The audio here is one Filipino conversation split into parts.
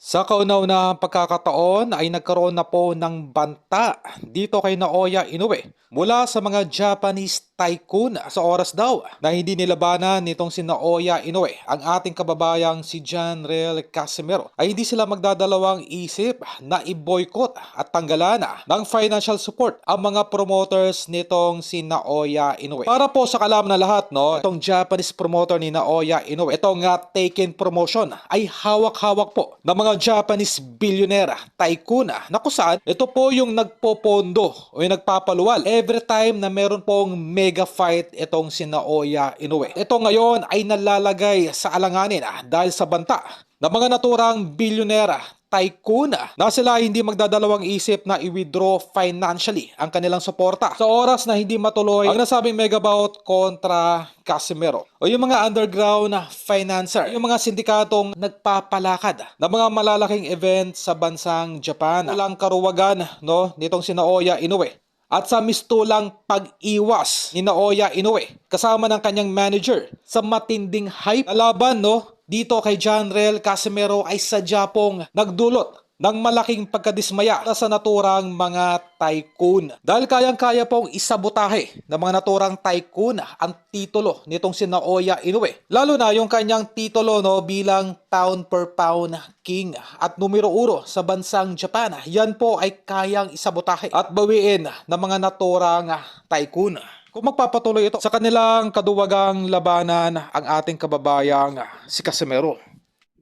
Sa kauna-unahang pagkakataon ay nagkaroon na po ng banta dito kay Naoya Inoue mula sa mga Japanese tycoon sa oras daw na hindi nilabanan nitong si Naoya Inoue ang ating kababayang si Janriel Casimero ay hindi sila magdadalawang isip na i-boycott at tanggalan ng financial support ang mga promoters nitong si Naoya Inoue. Para po sa kalam na lahat, no, itong Japanese promoter ni Naoya Inoue, itong Taken Promotion ay hawak-hawak po ng mga Japanese billionaire tycoon na kung saan ito po yung nagpopondo o yung nagpapaluwal every time na meron pong mega fight itong si Naoya Inoue. Ito ngayon ay nalalagay sa alanganin dahil sa banta ng mga naturang billionaire tycoon na sila hindi magdadalawang isip na i-withdraw financially ang kanilang suporta sa oras na hindi matuloy ang nasabing megabout kontra Casimero o yung mga underground financer, yung mga sindikatong nagpapalakad ng mga malalaking event sa bansang Japan. Walang karuwagan, no, nitong si Naoya Inoue at sa mistulang pag-iwas ni Naoya Inoue kasama ng kanyang manager sa matinding hype na laban, no, dito kay Janriel Casimero ay sadya pong nagdulot ng malaking pagkadismaya sa naturang mga tycoon. Dahil kayang-kaya pong isabotahe ng mga naturang tycoon ang titulo nitong si Naoya Inoue. Lalo na yung kanyang titulo, no, bilang pound per pound king at numero 1 sa bansang Japan. Yan po ay kayang isabotahe at bawiin ng mga naturang tycoon. Kung magpapatuloy ito sa kanilang kaduwagang labanan ang ating kababayang si Casimero.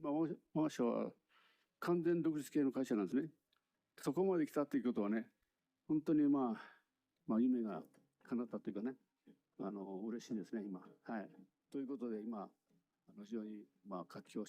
まあ、我が社は完全独立系の会社なんですね。そこまで来たということはね、本当に夢が叶ったというかね、嬉しいですね、今。はい。ということで、今、非常に活気を